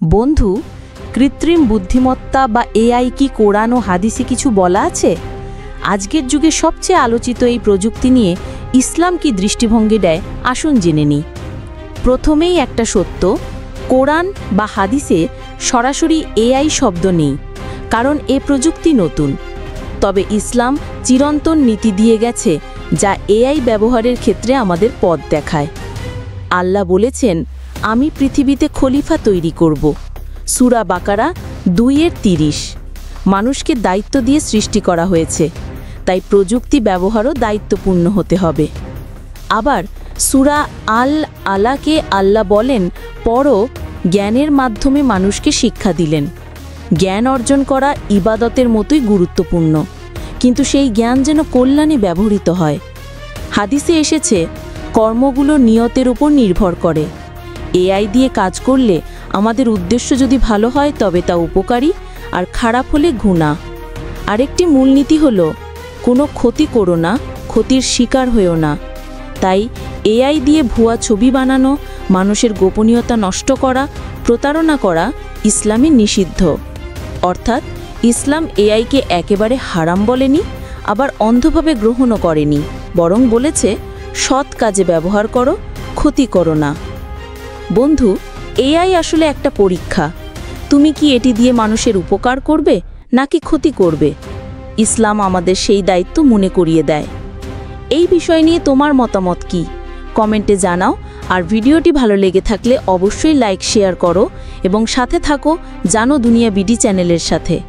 বন্ধু, কৃত্রিম বুদ্ধিমত্তা বা এআই কি কোরআন ও হাদিসে কিছু বলা আছে? আজকের যুগে সবচেয়ে আলোচিত এই প্রযুক্তি নিয়ে ইসলাম কি দৃষ্টিভঙ্গি দেয়, আসুন জেনে নিই। প্রথমেই একটা সত্য, কোরআন বা হাদিসে সরাসরি এআই শব্দ নেই, কারণ এ প্রযুক্তি নতুন। তবে ইসলাম চিরন্তন নীতি দিয়ে গেছে, যা এআই ব্যবহারের ক্ষেত্রে আমাদের পথ দেখায়। আল্লাহ বলেছেন, আমি পৃথিবীতে খলিফা তৈরি করব। সূরা বাকারা 2:30। মানুষকে দায়িত্ব দিয়ে সৃষ্টি করা হয়েছে, তাই প্রযুক্তি ব্যবহারও দায়িত্বপূর্ণ হতে হবে। আবার সূরা আল-আলাকে আল্লাহ বলেন, পড়ো, জ্ঞানের মাধ্যমে মানুষকে শিক্ষা দিলেন। জ্ঞান অর্জন করা ইবাদতের মতোই গুরুত্বপূর্ণ, কিন্তু সেই জ্ঞান যেন কল্যাণে ব্যবহৃত হয়। হাদিসে এসেছে, কর্মগুলো নিয়তের উপর নির্ভর করে। এআই দিয়ে কাজ করলে আমাদের উদ্দেশ্য যদি ভালো হয় তবে তা উপকারী, আর খারাপ হলে গুনাহ। আরেকটি মূলনীতি হলো, কোনো ক্ষতি করো না, ক্ষতির শিকার হয়েও না। তাই এআই দিয়ে ভুয়া ছবি বানানো, মানুষের গোপনীয়তা নষ্ট করা, প্রতারণা করা ইসলামে নিষিদ্ধ। অর্থাৎ ইসলাম এআইকে একেবারে হারাম বলেনি, আবার অন্ধভাবে গ্রহণও করেনি, বরং বলেছে সৎ কাজে ব্যবহার করো, ক্ষতি করো না। বন্ধু, এআই আসলে একটা পরীক্ষা। তুমি কি এটি দিয়ে মানুষের উপকার করবে নাকি ক্ষতি করবে? ইসলাম আমাদের সেই দায়িত্ব মনে করিয়ে দেয়। এই বিষয় নিয়ে তোমার মতামত কি? কমেন্টে জানাও। আর ভিডিওটি ভালো লেগে থাকলে অবশ্যই লাইক শেয়ার করো এবং সাথে থাকো জানো দুনিয়া বিডি চ্যানেলের সাথে।